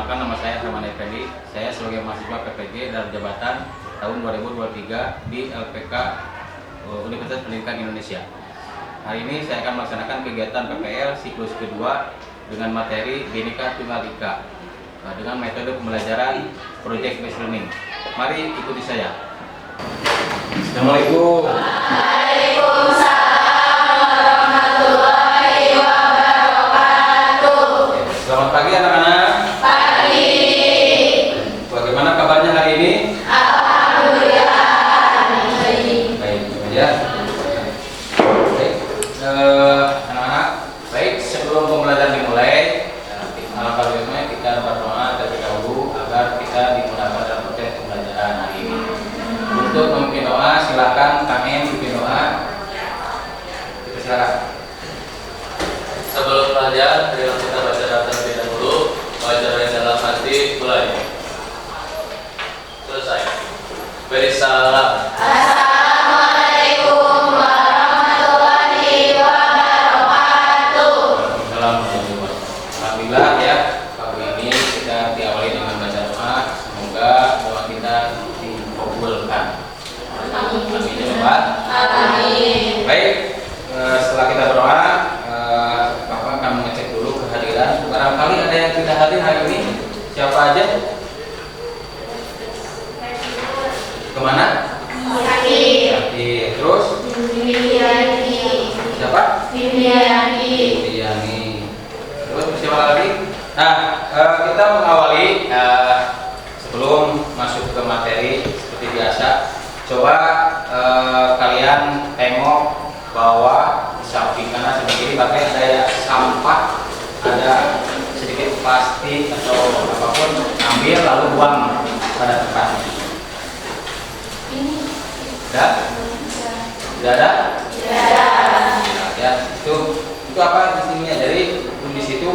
Perkenalkan, nama saya Herman Effendi. Saya sebagai mahasiswa PPG dari jabatan tahun 2023 di LPK Universitas Pendidikan Indonesia. Hari ini saya akan melaksanakan kegiatan PPL siklus kedua dengan materi Bhinneka Tunggal Ika dengan metode pembelajaran Project Based Learning. Mari ikuti saya. Assalamualaikum. Selamat pagi anak-anak. Pagi. Bagaimana kabarnya hari ini? Alhamdulillah. Baik, ya. Baik, anak-anak. Baik, sebelum pembelajaran dimulai, alangkah baiknya kita berdoa terlebih dahulu agar kita dimudahkan dalam proses pembelajaran hari ini. Untuk memimpin doa, silakan kami memimpin doa. Kita silakan. Sebelum belajar, marilah kita baca daftar terlebih dahulu. Baca dari dalam hati, mulai. Selesai. Beri salam. Assalamualaikum warahmatullahi wabarakatuh. Alhamdulillah ya, pagi ini kita diawali dengan baca doa. Semoga doa kita dikabulkan. Amin ya Pak. Amin. Baik, setelah kita berdoa, Bapak akan mengecek dulu kehadiran. Barangkali ada yang tidak hadir hari ini. Siapa aja? Kemana? Hadir. Terus Bibiani. siapa? Bibiani. Yani. Terus siapa lagi? Nah, kita mengawali sebelum masuk ke materi seperti biasa. Coba kalian tengok bawah di samping kanan sebelah kiri, pakai ada ya sampah, ada sedikit plastik atau apapun, ambil lalu buang pada tempatnya. Tidak? Tidak ada? Ya, itu apa di sini? Jadi di situ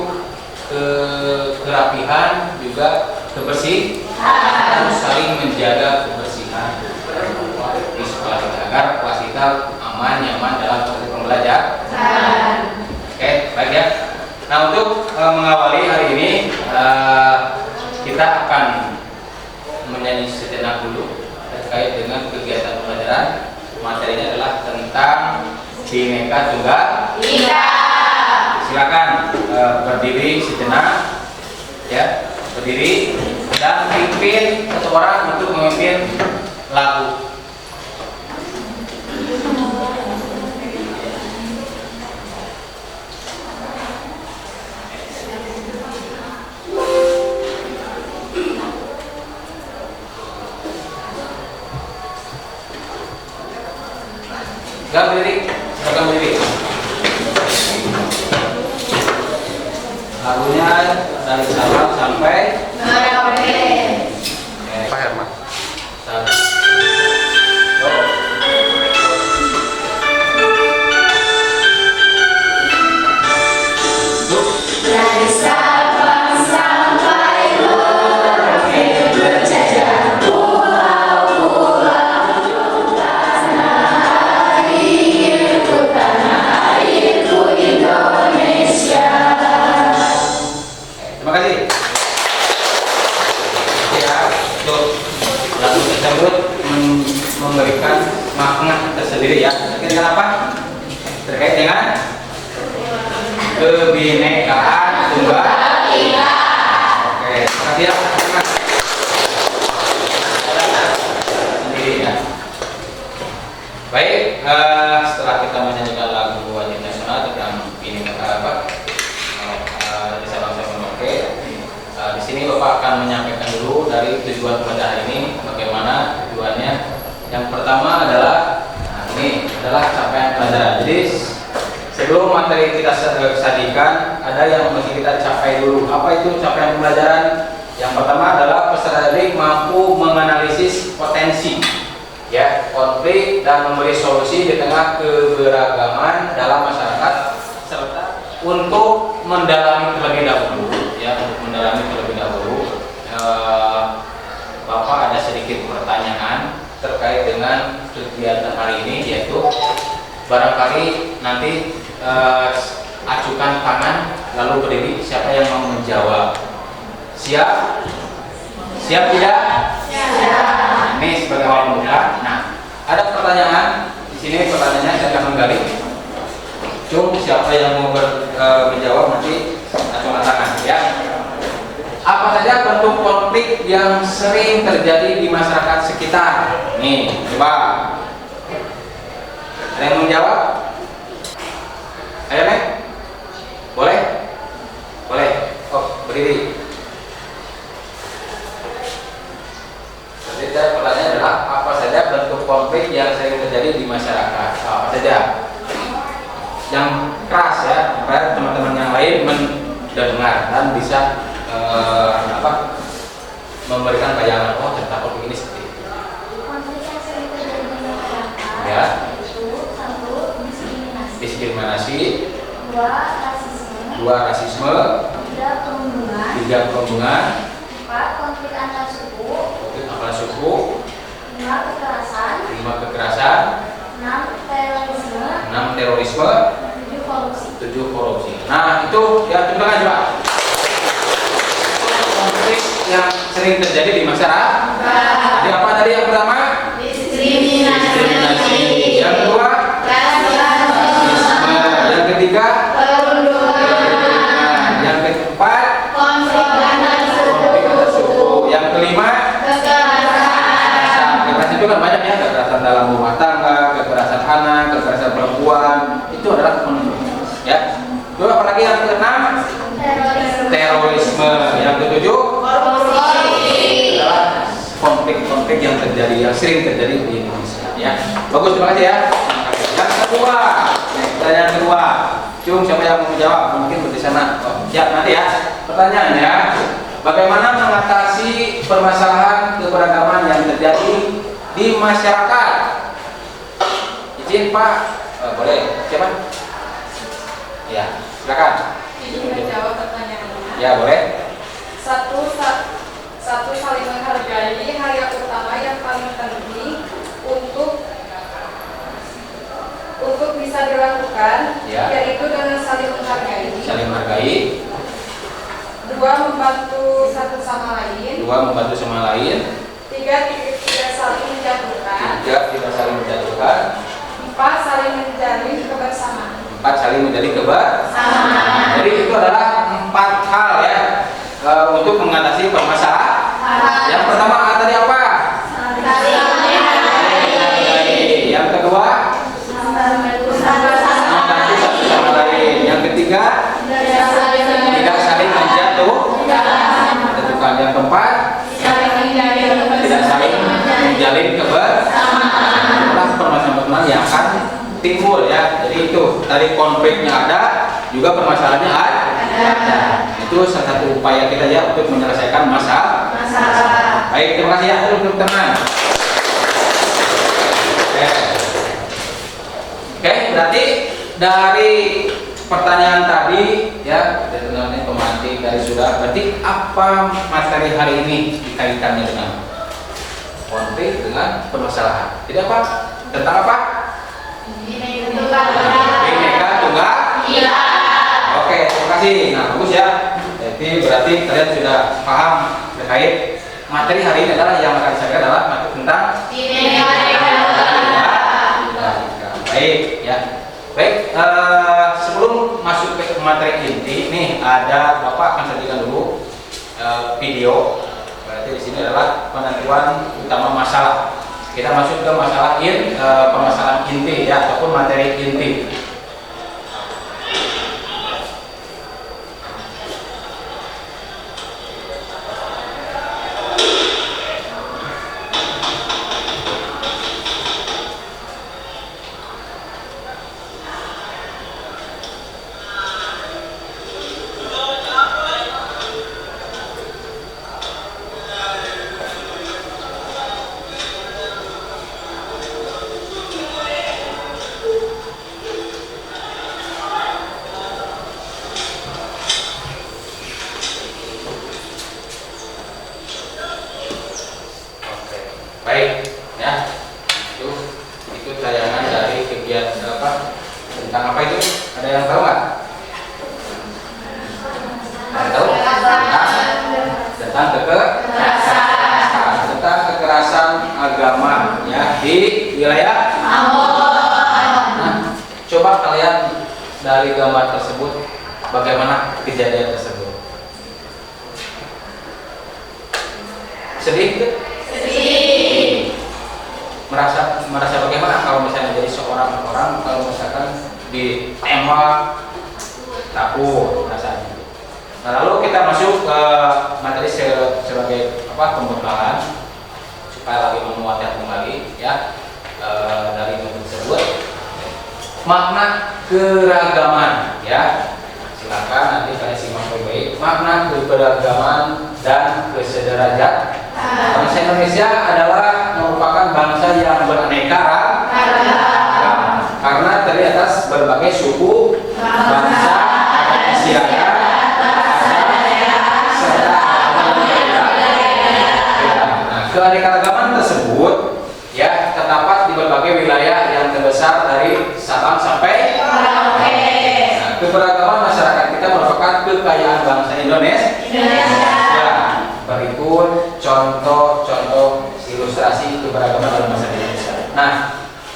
kerapihan juga kebersihan, saling menjaga kebersihan di sekolah kita agar kelas kita aman, nyaman dalam proses pembelajaran. Oke, baik ya. Nah, untuk mengawali hari ini kita akan menyanyi sejenak dulu terkait dengan kegiatan pembelajaran. Materinya adalah tentang Bhinneka Tunggal Ika. Silakan berdiri sejenak, ya, berdiri dan pimpin seseorang untuk memimpin lagu. Silakan berdiri, silakan berdiri. Lagunya dari Sabang sampai Merauke. Pak Herman. Dari Sabang sampai Merauke berjajah pulau-pulau tanah airku Indonesia. Terima kasih. Ya, untuk lagu tersebut memberikan makna tersendiri ya. Terkait dengan apa? Terkait dengan Kebhinnekaan Tunggal Ika. Oke, terima kasih ya. Sendiri ya. Baik, setelah kita menyanyikan lagu wajib nasional tentang Bhinneka dari Sabang sampai Merauke, di sini Bapak akan menyampaikan dulu dari tujuan pembelajaran ini, bagaimana tujuannya. Yang pertama adalah, ini adalah capaian pelajaran. Jadi sebelum materi kita sajikan, ada yang mesti kita capai dulu. Apa itu capaian pembelajaran? Yang pertama adalah peserta didik mampu menganalisis potensi, ya, konflik dan memberi solusi di tengah keberagaman dalam masyarakat, serta untuk mendalami terlebih dahulu, ya, untuk mendalami terlebih dahulu. Bapak ada sedikit pertanyaan terkait dengan kegiatan hari ini, yaitu barangkali nanti acukan tangan lalu berdiri, siapa yang mau menjawab Siap? Siap tidak? Nah, ini sebagai awal pembuka. Nah, ada pertanyaan di sini. Pertanyaannya saya akan menggali. Siapa yang mau menjawab nanti langsung tangan ya. Apa saja bentuk konflik yang sering terjadi di masyarakat sekitar? Nih, coba. Ada yang mau menjawab? Ayo, Nek. Boleh? Boleh. Oh, berdiri. Jadi pertanyaan adalah apa saja bentuk konflik yang sering terjadi di masyarakat? Apa saja? Yang keras ya, supaya teman-teman yang lain mendengar dan bisa memberikan bayangan, oh ternyata konflik ini seperti itu. Konflik yang sering terjadi di masyarakat Ya. itu 1. Diskriminasi, Diskriminasi, 2. Rasisme, 2. Rasisme, 3. Perundungan, 3. Perundungan, 4. Konflik antar suku, konflik antar suku, 5. Kekerasan, 5. Kekerasan, 6. Terorisme, 6. Terorisme, 7. Korupsi. 7. Korupsi. Nah itu ya contohnya coba. Konflik yang sering terjadi di masyarakat. Jadi apa tadi yang pertama? Diskriminasi. Yang kedua? Rasisme. Yang ketiga? Yang keempat? Konflik antar Konflik antar suku. Yang kelima? kekerasan. Kekerasan itu kan banyak ya, kekerasan dalam rumah tangga, kekerasan anak, kekerasan perempuan, itu adalah konflik. Ya. Lalu apalagi yang keenam? Terorisme. Yang ketujuh? Adalah konflik-konflik yang terjadi, yang sering terjadi di Indonesia. Ya. Bagus, terima kasih ya. Yang kedua, pertanyaan kedua. Siapa yang mau menjawab? Mungkin di sana. Oh, siap nanti ya. Pertanyaannya, bagaimana mengatasi permasalahan keberagaman yang terjadi di masyarakat? Izin Pak, boleh. Siapa? Ya, silakan. Izin menjawab pertanyaannya. Ya, boleh. Satu, saling menghargai hal yang utama yang paling penting untuk bisa dilakukan, Ya. yaitu dengan saling menghargai. Saling menghargai. 2. Membantu satu sama lain. 2. Membantu sama lain. 3. Tidak saling menjatuhkan. 3. Tidak saling menjatuhkan. 4. Saling menjalin kebersamaan. 4. Saling menjadi kebersamaan. Jadi itu adalah 4 hal ya untuk mengatasi permasalahan. Yang pertama tadi apa? Yang kedua, membantu satu sama lain. Yang ketiga, tidak saling menjatuhkan. Yang keempat, tidak saling menjalin kebersamaan. Itulah permasalahan yang akan timbul ya. Jadi itu tadi konfliknya ada, juga permasalahannya ada. Itu salah satu upaya kita ya untuk menyelesaikan masalah. Baik, terima kasih ya untuk teman. Oke, berarti dari pertanyaan tadi ya, dari pemantik dari sudah, berarti apa materi hari ini dikaitkannya dengan konflik dengan permasalahan? Jadi apa? Tentang apa? Bineka Tunggal Ika. Oke, terima kasih. Nah, bagus ya. Jadi berarti kalian sudah paham terkait materi hari ini adalah yang akan saya adalah materi tentang baik ya. Baik, sebelum masuk ke materi inti, nih ada Bapak akan sajikan dulu video. Berarti di sini adalah penentuan utama masalah. Kita masuk ke masalah permasalahan inti ya ataupun materi inti. Baik, ya. Itu tayangan dari kegiatan apa? Tentang apa itu? Ada yang tahu nggak? Ada yang tahu? tentang kekerasan agama ya di wilayah Ambon. Nah, coba kalian dari gambar tersebut bagaimana kejadian tersebut? Sedih? Sedih. Merasa bagaimana kalau misalnya jadi seorang orang kalau misalkan ditembak, takut rasanya. Nah, lalu kita masuk ke materi sebagai pembekalan supaya lagi menguatkan kembali ya dari materi tersebut. Makna keragaman ya. Silakan nanti kalian simak baik-baik. Makna keberagaman dan kesederajat. Bangsa Indonesia adalah merupakan bangsa yang beraneka ragam karena terdiri atas berbagai suku, bangsa, istiadat, serta nah, keanekaragaman tersebut ya terdapat di berbagai wilayah yang terbesar dari Sabang sampai Merauke. Nah, keberagaman masyarakat kita merupakan kekayaan bangsa Indonesia. Ya, berikut contoh-contoh ilustrasi keberagaman dalam bahasa Indonesia. Nah,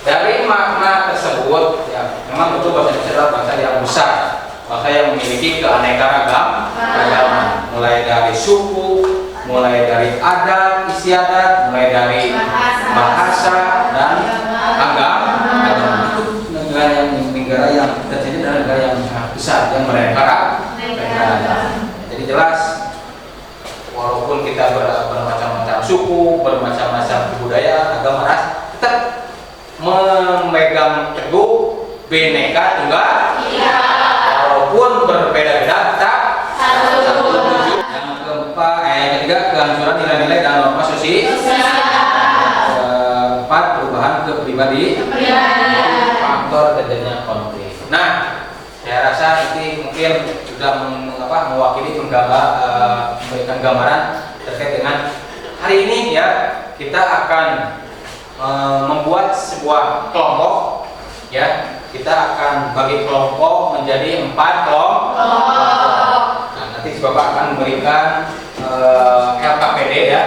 dari makna tersebut ya memang betul bahasa Indonesia adalah bangsa yang besar, bangsa yang memiliki keanekaragaman, mulai dari suku, mulai dari adat istiadat, mulai dari bahasa dan agama. Itu negara yang terjadi adalah negara yang sangat besar yang beraneka-ragam. Jadi jelas walaupun kita bermacam-macam suku, bermacam-macam budaya, agama, ras, tetap memegang teguh Bhinneka Tunggal Ika. Walaupun berbeda-beda tetap satu tujuan. Yang ketiga, kehancuran nilai-nilai dan norma sosial. Keempat, perubahan kepribadian. Faktor terjadinya konflik. Nah, saya rasa ini mungkin sudah mewakili memberikan gambaran terkait dengan hari ini ya kita akan membuat sebuah kelompok ya kita akan bagi kelompok menjadi 4 kelompok. Nah, nanti Bapak akan memberikan LKPD ya.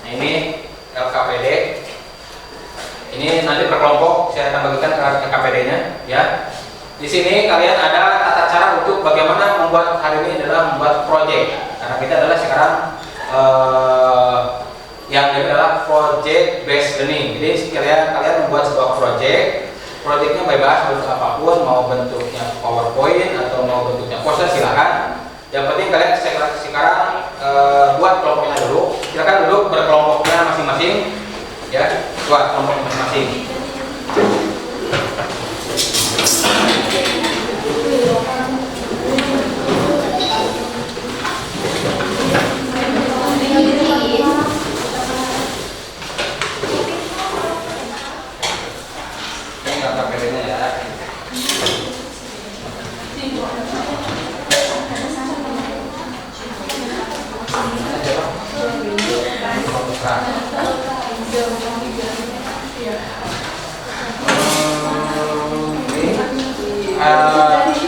Nah, ini LKPD. Ini nanti per kelompok saya akan bagikan LKPD-nya ya. Di sini kalian ada tata cara untuk bagaimana membuat hari ini adalah membuat proyek. Karena kita adalah sekarang yang adalah project based learning. Jadi kalian membuat sebuah proyek. Proyeknya bebas bentuk apapun, mau bentuknya PowerPoint atau mau bentuknya poster silakan. Yang penting kalian sekarang buat kelompoknya dulu. Silakan duduk berkelompoknya masing-masing. Ya, buat kelompok masing-masing.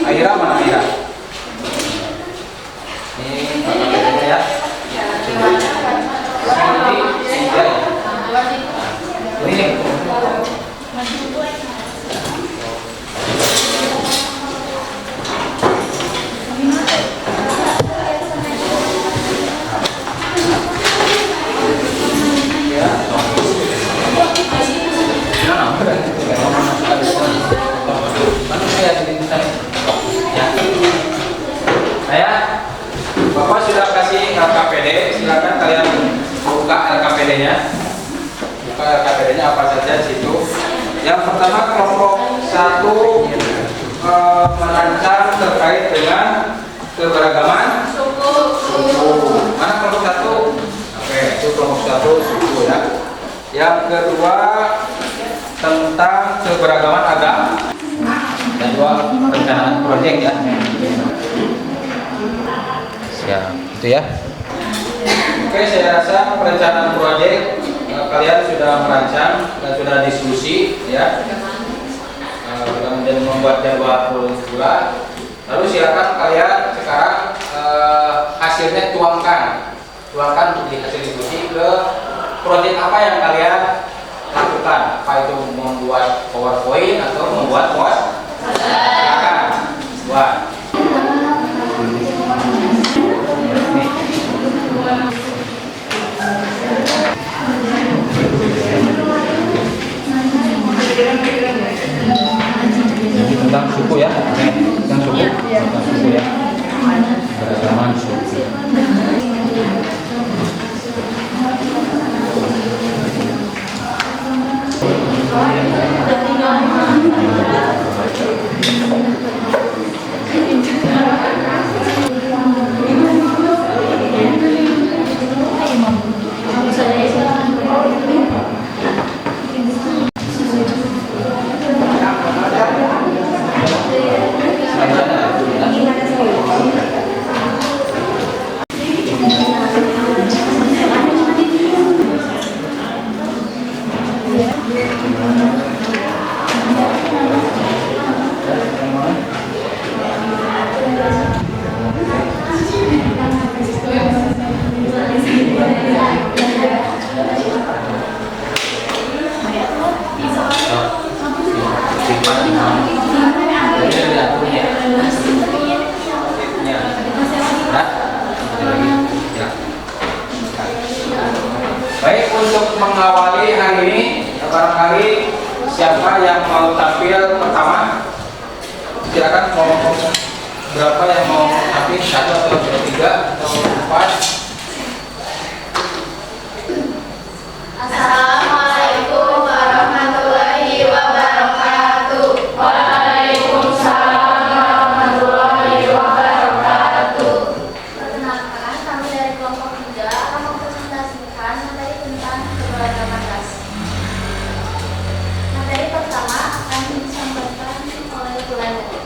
Aira mana Aira? Ini kakak ya. Ini. Bapak sudah kasih LKPD, silakan kalian buka LKPD-nya. Buka LKPD-nya apa saja di situ. Yang pertama kelompok 1 merancang terkait dengan keberagaman suku. Mana kelompok 1? Oke, itu kelompok 1 suku ya. Yang kedua tentang keberagaman agama. Dan 2 perencanaan proyek ya. Ya, itu ya. Oke, saya rasa perencanaan proyek kalian sudah merancang dan sudah diskusi ya. Kemudian membuat jadwal pula. Lalu silakan kalian sekarang hasilnya tuangkan tuangkan di hasil diskusi ke proyek apa yang kalian lakukan, apa itu membuat PowerPoint atau membuat poster. Silakan buat. Tentang suku ya, tentang suku ya, beragaman suku. Baik, untuk mengawali hari ini, barangkali siapa yang mau tampil pertama? Silakan, mau berapa yang mau tampil? 1 atau 2, 3 atau 4? Assalamualaikum warahmatullahi wabarakatuh. Waalaikumsalam warahmatullahi wabarakatuh. Perkenalkan, kami dari kelompok 3 akan mempresentasikan materi tentang keberagaman ras. Materi pertama akan disampaikan oleh Wulandari.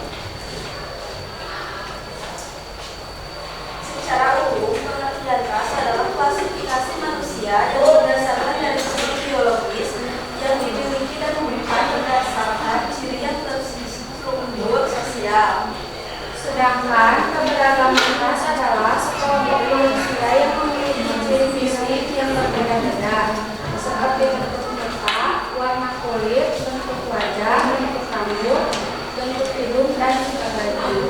Secara umum, pengertian ras adalah klasifikasi manusia yang berdasarkan dari segi biologis yang dimiliki dan bukan berdasarkan ciri yang terstruktur sosial. Sedangkan keberagaman ras adalah sekelompok manusia yang memiliki ciri fisik yang berbeda-beda, seperti bentuk muka, warna kulit, bentuk wajah, bentuk rambut, bentuk hidung, dan sebagainya.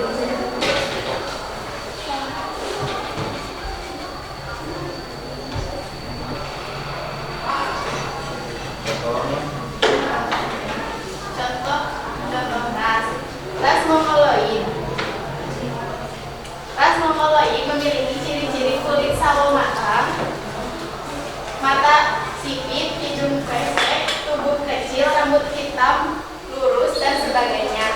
Contoh ras. Ras Mongoloid. Ras Mongoloid memiliki ciri-ciri kulit sawo mata sipit, hidung pesek, tubuh kecil, rambut hitam, lurus, dan sebagainya.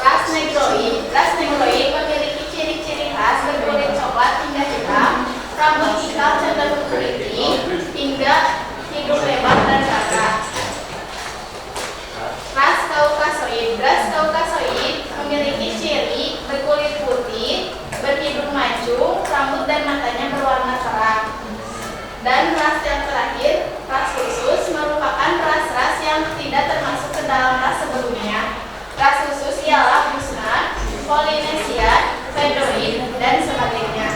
Ras Negroid. Ras Negroid memiliki ciri-ciri khas berkulit coklat hingga hitam, rambut ikal cenderung keriting, hingga hidung lebar dan gagah. Ras Kaukasoid. Ras Kaukasoid memiliki ciri berkulit putih, berhidung mancung, rambut dan matanya berwarna terang. Dan ras yang terakhir, ras khusus, merupakan ras-ras yang tidak termasuk ke dalam ras sebelumnya. Ras khusus ialah Busna, Polynesia, Pedroid, dan sebagainya.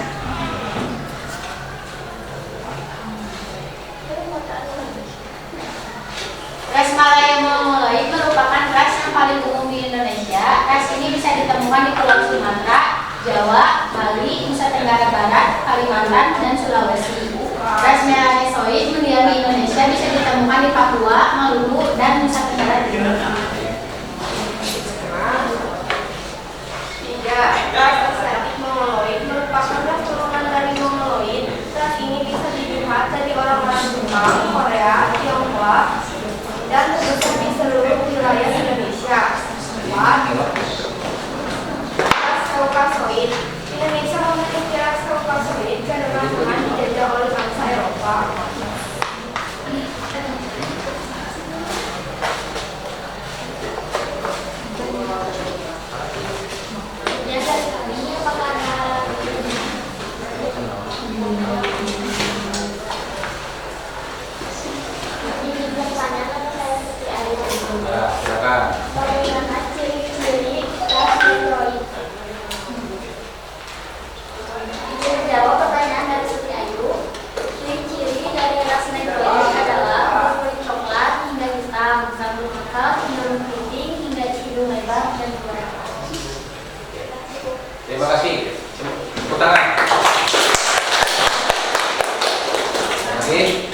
Ras Malaya-Mongoloid merupakan ras yang paling umum di Indonesia. Ras ini bisa ditemukan di Pulau Sumatera, Jawa, Bali, Nusa Tenggara Barat, Kalimantan, dan Sulawesi. Ras Melanesoid mendiami Indonesia, bisa ditemukan di Papua, Maluku, dan Nusa Tenggara Timur. 3. Ras Asiatik Mongoloid merupakan ras turunan dari Mongoloid. Ras ini bisa dilihat dari orang-orang Jepang, Korea, Tionghoa, dan tersebar di seluruh wilayah Indonesia. 4. Ras Kaukasoid. Indonesia memiliki ras Kaukasoid karena pernah dijajah oleh bangsa Eropa. Biasa sekali, apakah ada ini pertanyaan atau saya seperti ada yang Ya, silakan. bagaimana ciri-ciri ras Negroid? Jawab pertanyaan dari kasih.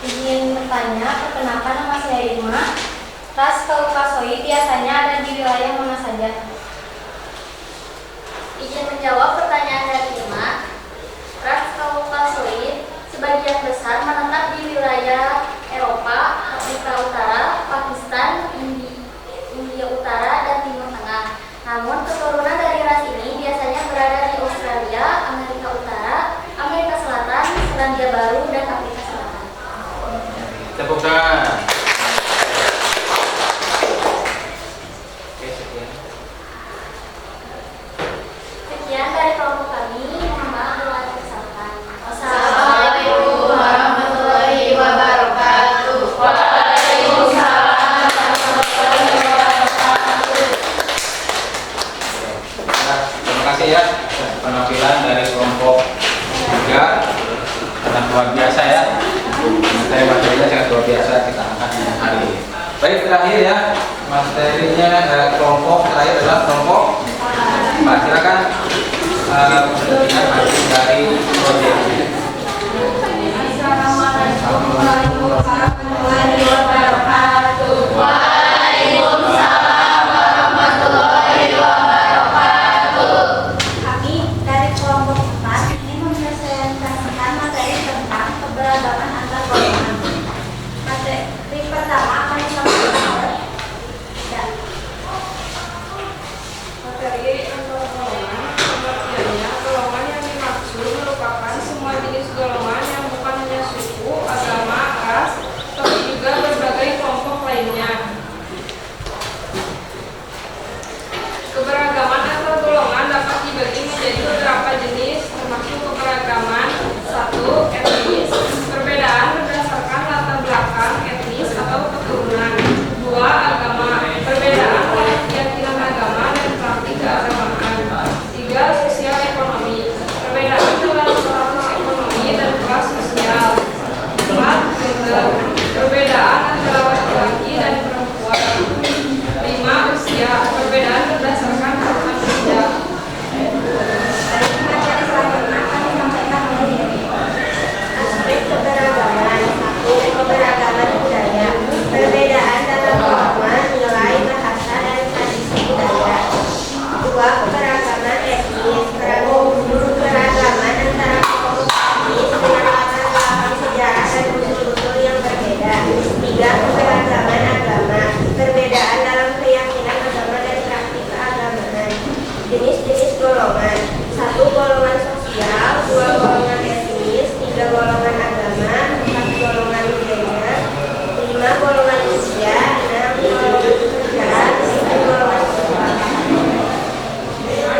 Izin bertanya, perkenalkan nama saya Irma. Ras Kaukasoid biasanya ada di wilayah mana saja? Izin menjawab pertanyaan dari Irma. Ras Kaukasoid sebagian besar menetap di wilayah Eropa, Afrika Utara, Pakistan, India Utara, dan Timur Tengah. Namun keturunan dari ras ini biasanya berada di Australia, Amerika Utara, Amerika Selatan, Selandia Baru, dan Afrika Selatan. Tepuk tangan. Oke, sekian. Sekian dari kelompok kami. Mohon maaf bila ada kesalahan. Assalamualaikum warahmatullahi wabarakatuh. Nah, terima kasih ya penampilan dari kelompok 3 sangat luar biasa ya. Materinya sangat luar biasa kita angkat hari ini. Baik, terakhir ya materinya kelompok terakhir adalah kelompok 4. Silakan dengan materi dari proyek. Assalamualaikum warahmatullahi wabarakatuh. Waalaikumsalam warahmatullahi wabarakatuh. Kami dari kelompok 4 ini mempresentasikan materi tentang keberagaman antar golongan. Materi pertama akan disampaikan oleh Materi antar golongan, pengertiannya golongan yang dimaksud merupakan semua jenis golongan yang bukan hanya suku, agama, ras, tapi juga berbagai kelompok lainnya. Keberagaman antar golongan dapat dibagi menjadi beberapa jenis, termasuk keberagaman 1. Etnis, perbedaan berdasarkan latar belakang etnis atau keturunan. 2. Agama, perbedaan pada keyakinan agama dan praktik keagamaan. 3. Sosial ekonomi, perbedaan dalam status ekonomi dan kelas sosial. 4. Gender, perbedaan antara laki-laki dan perempuan. 5. Usia, perbedaan berdasarkan program kerja. materi selanjutnya akan disampaikan oleh aspek keberagaman. 1. Keberagaman budaya, perbedaan dalam pemahaman, nilai, bahasa, dan tradisi budaya. 2. Keberagaman etnis, keragaman antara kelompok etnis dengan latar belakang sejarah dan usul-usul yang berbeda. 3. Keberagaman agama, perbedaan dalam keyakinan agama dan praktik keagamaan. Jenis-jenis golongan: 1. Golongan sosial, 2. golongan etnis, 3. golongan agama, 4. golongan budaya, 5. golongan usia, 6. golongan pekerjaan, 7. golongan sosial.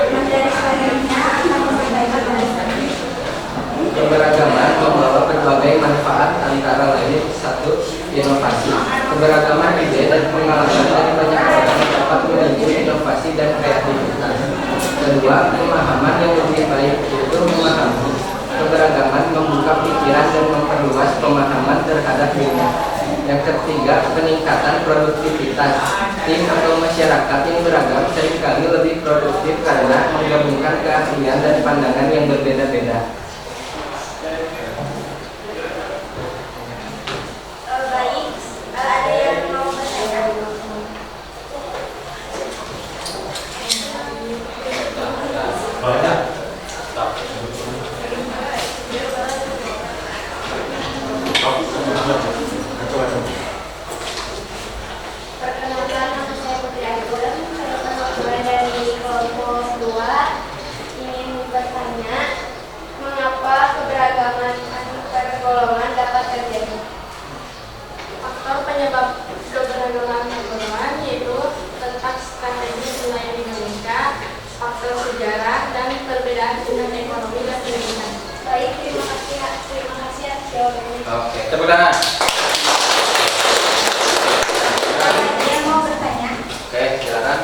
Materi selanjutnya akan disampaikan oleh Keberagaman membawa berbagai manfaat antara lain 1. Inovasi. Keberagaman ide dan pengalaman dari banyak orang dapat memicu inovasi dan kreativitas. 2. Pemahaman yang lebih baik yaitu memahami. Keberagaman membuka pikiran dan memperluas pemahaman terhadap dunia. Yang ketiga, peningkatan produktivitas. Tim atau masyarakat yang beragam seringkali lebih produktif karena menggabungkan keahlian dan pandangan yang berbeda-beda. baik. Ada yang mau bertanya? Perkenalkan, nama saya Putri Agung. Saya dari kelompok 2 ingin bertanya, mengapa keberagaman antar golongan dapat terjadi? Faktor penyebab keberagaman golongan yaitu letak strategis wilayah Indonesia, faktor sejarah, dan perbedaan tingkat ekonomi dan pendidikan. Baik, terima kasih atas jawabannya. Oke, tepuk tangan. Ada yang mau bertanya? Oke, silakan.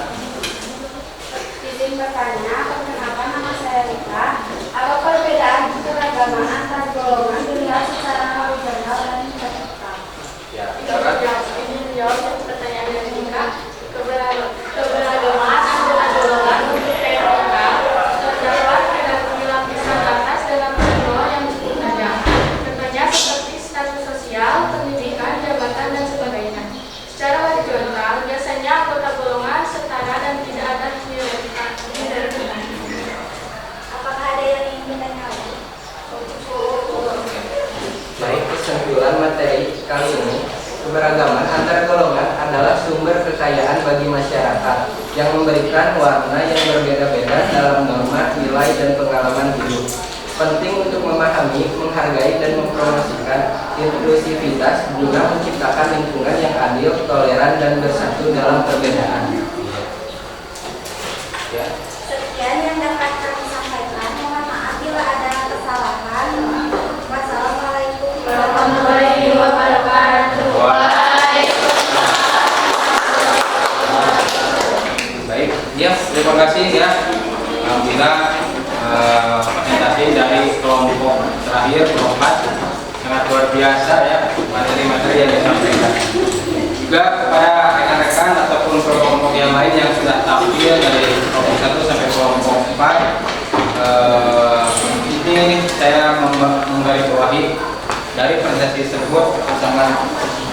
Izin bertanya, perkenalkan nama saya Rika. Apa perbedaan keberagaman antar golongan dilihat secara horizontal dan vertikal? Ya, silakan. Ini menjawab pertanyaan dari Nika. Keberagaman antara golongan untuk vertikal terdapat pada lapisan atas dalam benua yang kehadiran warna yang berbeda-beda dalam norma, nilai, dan pengalaman hidup. Penting untuk memahami, menghargai, dan mempromosikan inklusivitas guna menciptakan lingkungan yang adil, toleran, dan bersatu dalam perbedaan. Ya. Sekian yang dapat kami sampaikan. Mohon maaf bila ada kesalahan. Wassalamualaikum warahmatullahi wabarakatuh. Baik, ya terima kasih ya. Alhamdulillah presentasi dari kelompok terakhir kelompok 4 sangat luar biasa ya materi-materi yang disampaikan. Juga kepada rekan-rekan ataupun kelompok yang lain yang sudah tampil dari kelompok 1 sampai kelompok 4, ini saya menggarisbawahi dari presentasi tersebut sangat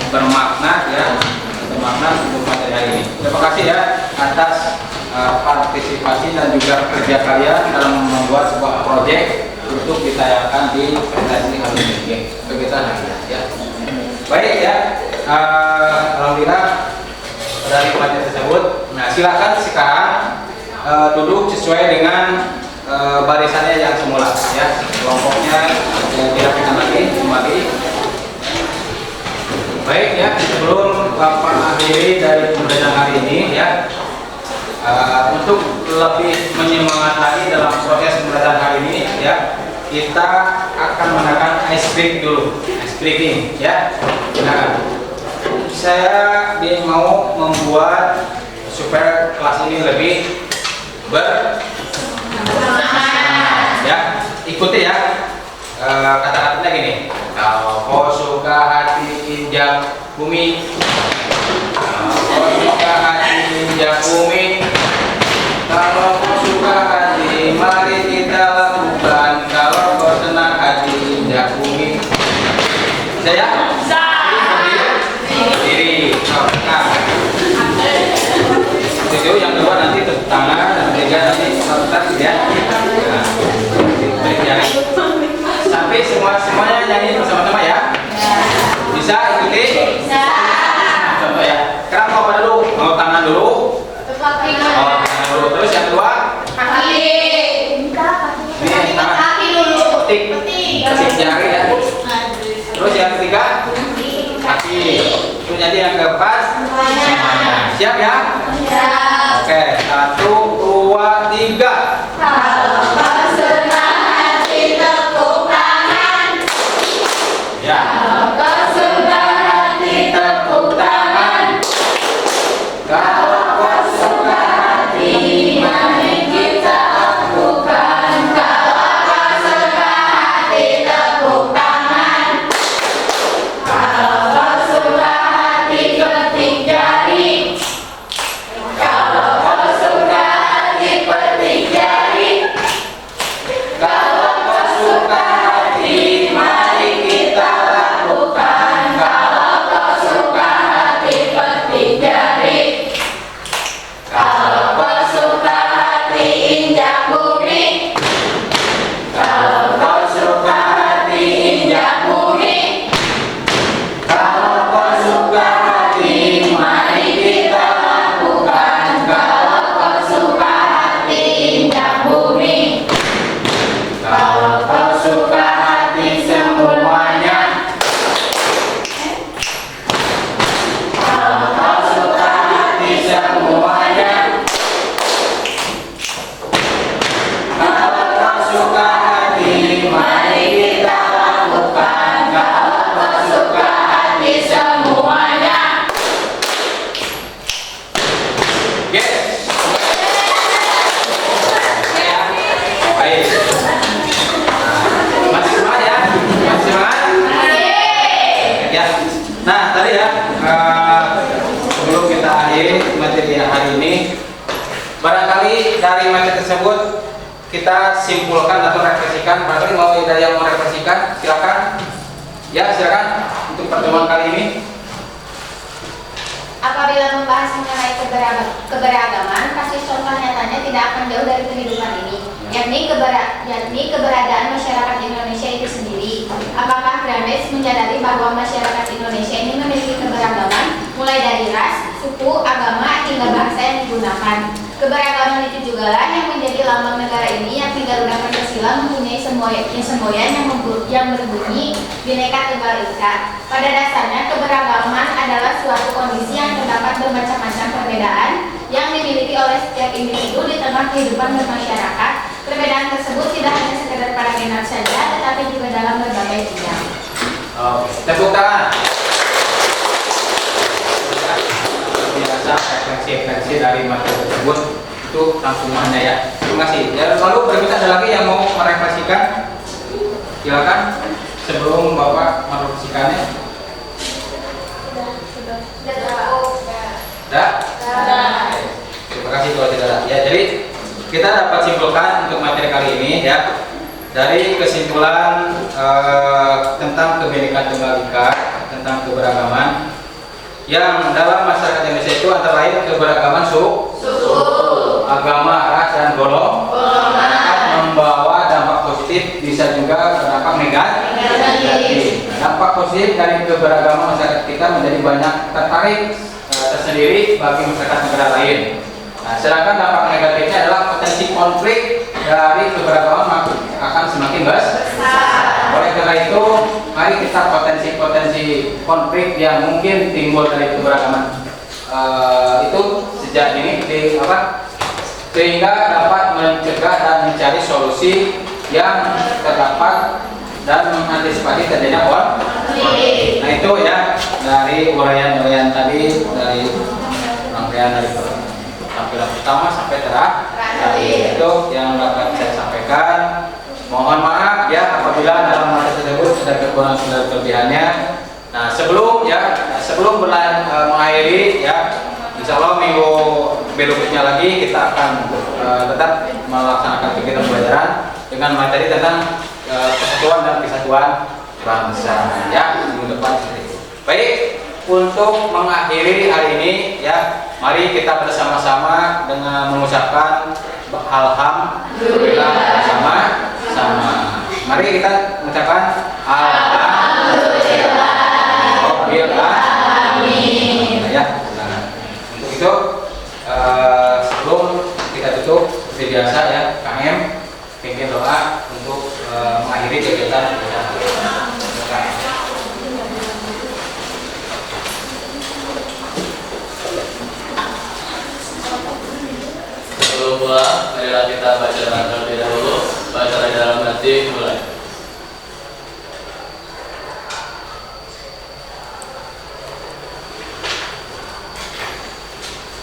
bermakna ya, bermakna untuk materi hari ini. Terima kasih ya atas partisipasi dan juga kerja kalian dalam membuat sebuah proyek untuk ditayangkan di presentasi hari ini. Begitu ya. Baik ya. Alhamdulillah dari materi tersebut. Nah, silakan sekarang duduk sesuai dengan barisannya yang semula ya. Kelompoknya dirapikan lagi kembali. Baik ya, sebelum Bapak akhiri dari pembelajaran hari ini ya, untuk lebih menyemangat lagi dalam proses pembelajaran hari ini ya, kita akan menggunakan ice break dulu, ice breaking ya. Nah, saya mau membuat supaya kelas ini lebih ya, ikuti ya. Kata-katanya gini, kalau kau suka hati injak bumi, kalau kau suka hati injak bumi, kalau kau suka hati mari kita lakukan, kalau kau senang hati injak bumi. Saya berdiri, itu yang kedua nanti tepuk tangan, dan ketiga nanti tetap ya. Nah, sampai semuanya nyanyi bersama-sama ya. Bisa ikuti? Bisa. Contoh ya. Sekarang mau apa dulu? Mau tangan dulu? Tangan dulu. Terus yang kedua? Kaki. Ini tangan. Kaki dulu. Petik jari ya. Terus yang ketiga? Kaki. Terus nanti yang keempat? Semuanya. Siap ya? Siap. Oke, 1, 2, 3. Ya. Kalau suka hati tepuk tangan. Kalau kau suka hati mari kita lakukan. Kalau kau suka hati tepuk tangan. Kalau kau suka hati petik jari. Kalau kau suka hati petik jari. Kalau kau suka hati mari kita lakukan. Kalau kau suka hati petik jari. Kalau kau suka hati injak bumi. Kalau kau suka hati injak bumi. Kalau kau suka hati mari kita lakukan. Kalau kau suka hati injak bumi. Kalau kau suka hati semuanya. Kalau kau suka hati semuanya. Kalau kau suka hati mari kita lakukan. Kalau kau suka hati semuanya. Yes. Baik. Masih semangat ya? Masih semangat? Ya. Nah, tadi ya, sebelum kita akhiri materi hari ini, barangkali dari materi tersebut kita simpulkan atau refleksikan. Barangkali mau ada yang mau refleksikan, silakan. Ya, silakan untuk pertemuan kali ini. Apabila membahas mengenai keberagaman, kasus contoh nyatanya tidak akan jauh dari kehidupan ini, yakni keberadaan masyarakat Indonesia itu sendiri. Apakah Grames menyadari bahwa masyarakat Indonesia ini memiliki keberagaman, mulai dari ras, suku, agama, hingga bahasa yang digunakan? Keberagaman itu juga lah yang menjadi lambang negara ini, yakni Garuda Pancasila mempunyai semboyan yang berbunyi Bhinneka Tunggal Ika. Pada dasarnya keberagaman adalah suatu kondisi yang terdapat bermacam-macam perbedaan yang dimiliki oleh setiap individu di tengah kehidupan bermasyarakat. Perbedaan tersebut tidak hanya sekedar pada generasi saja, tetapi juga dalam berbagai bidang. Tepuk tangan. Biasa referensi dari materi tersebut itu rangkumannya ya. Terima kasih. Ya, lalu berikutnya ada lagi yang mau merefleksikan? Silakan sebelum Bapak merefleksikannya. Sudah? Terima kasih kalau tidak ada. Ya, jadi kita dapat simpulkan untuk materi kali ini ya, dari kesimpulan tentang Kebinekaan Tunggal Ika, tentang keberagaman yang dalam masyarakat Indonesia itu antara lain keberagaman suku, agama, ras, dan golongan membawa dampak positif, bisa juga berdampak negatif. Dampak positif dari keberagaman masyarakat kita menjadi banyak tertarik tersendiri bagi masyarakat negara lain. Nah, sedangkan dampak negatifnya adalah potensi konflik dari keberagaman akan semakin besar. Oleh karena itu, mari kita potensi-potensi konflik yang mungkin timbul dari keberagaman itu sejak ini sehingga dapat mencegah dan mencari solusi yang terdapat dan mengantisipasi terjadinya konflik. Nah itu ya dari uraian tadi, dari rangkaian dari tampilan pertama sampai terakhir itu yang dapat saya sampaikan. Mohon maaf ya apabila dalam materi tersebut ada kekurangan dan kelebihannya. Nah sebelum mengakhiri ya, insya Allah minggu berikutnya lagi kita akan tetap melaksanakan kegiatan pembelajaran dengan materi tentang persatuan dan kesatuan bangsa ya minggu depan. Baik, untuk mengakhiri hari ini ya, mari kita bersama-sama dengan mengucapkan alhamdulillah bersama-sama. Mari kita mengucapkan alhamdulillah. Amin. Ya. Nah, untuk itu sebelum kita tutup seperti biasa ya, Kang M pimpin doa untuk mengakhiri kegiatan kita. Sebelum pulang, marilah kita baca terlebih dahulu. Baca di dalam hati, mulai.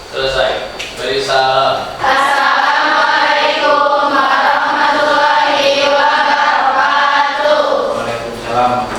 Selesai. Beri salam. Assalamualaikum warahmatullahi wabarakatuh. Waalaikumsalam.